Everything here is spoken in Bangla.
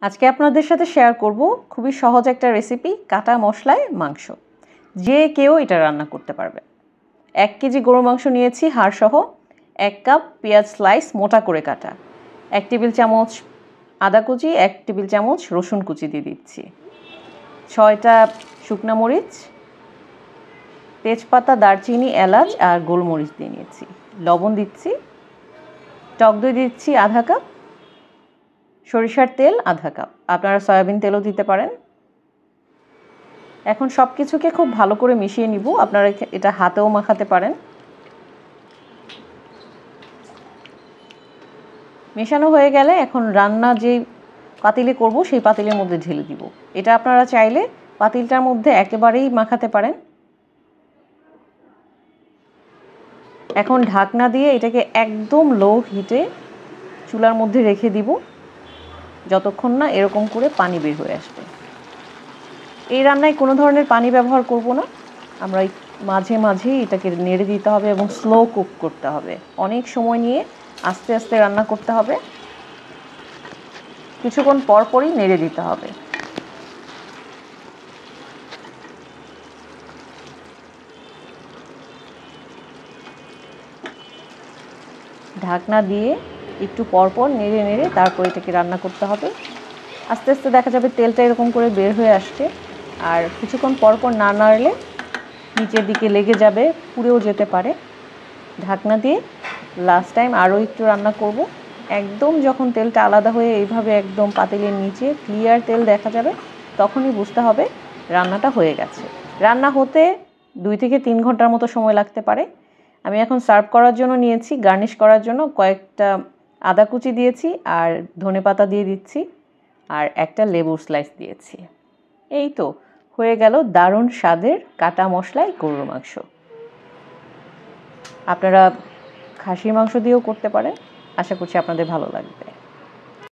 আজকে আপনাদের সাথে শেয়ার করব খুবই সহজ একটা রেসিপি, কাটা মশলায় মাংস। যে কেউ এটা রান্না করতে পারবে। 1 কেজি গরুর মাংস নিয়েছি হাড়সহ, 1 কাপ পেঁয়াজ স্লাইস মোটা করে কাটা, 1 টেবিল চামচ আদা কুচি, 1 টেবিল চামচ রসুন কুচি দিয়ে দিচ্ছি, 6টা শুকনো মরিচ, তেজপাতা, দারচিনি, এলাচ আর গোলমরিচ দিয়ে নিয়েছি, লবণ দিচ্ছি, টক দই দিচ্ছি আধা কাপ, সরিষার তেল আধা কাপ, আপনারা সয়াবিন তেলও দিতে পারেন। এখন সব কিছুকে খুব ভালো করে মিশিয়ে নিব। আপনারা এটা হাতেও মাখাতে পারেন। মেশানো হয়ে গেলে এখন রান্না যে পাতিলে করব সেই পাতিলের মধ্যে ঢেলে দিব। এটা আপনারা চাইলে পাতিলটার মধ্যে একেবারেই মাখাতে পারেন। এখন ঢাকনা দিয়ে এটাকে একদম লো হিটে চুলার মধ্যে রেখে দিব যতক্ষণ না এরকম করে পানি বের হয়ে আসবে। এই রান্নায় কোনো ধরনের পানি ব্যবহার করব না। আমরা মাঝে মাঝে এটাকে নেড়ে দিতে হবে এবং স্লো কুক করতে হবে। অনেক সময় নিয়ে আস্তে আস্তে রান্না করতে হবে। কিছুক্ষণ পর পরই নেড়ে দিতে হবে। ঢাকনা দিয়ে একটু পরপর নেড়ে নেড়ে তারপর এটাকে রান্না করতে হবে। আস্তে আস্তে দেখা যাবে তেলটা এরকম করে বের হয়ে আসছে। আর কিছুক্ষণ পরপর না নাড়লে নিচের দিকে লেগে যাবে, পুড়েও যেতে পারে। ঢাকনা দিয়ে লাস্ট টাইম আরও একটু রান্না করব। একদম যখন তেলটা আলাদা হয়ে এইভাবে একদম পাতিলের নিচে ক্লিয়ার তেল দেখা যাবে তখনই বুঝতে হবে রান্নাটা হয়ে গেছে। রান্না হতে 2 থেকে 3 ঘন্টার মতো সময় লাগতে পারে। আমি এখন সার্ভ করার জন্য নিয়েছি। গার্নিশ করার জন্য কয়েকটা আদা কুচি দিয়েছি আর ধনেপাতা দিয়ে দিচ্ছি আর একটা লেবুর স্লাইস দিয়েছি। এই তো হয়ে গেল দারুণ স্বাদের কাটা মশলায় গরুর মাংস। আপনারা খাসির মাংস দিয়েও করতে পারেন। আশা করছি আপনাদের ভালো লাগবে।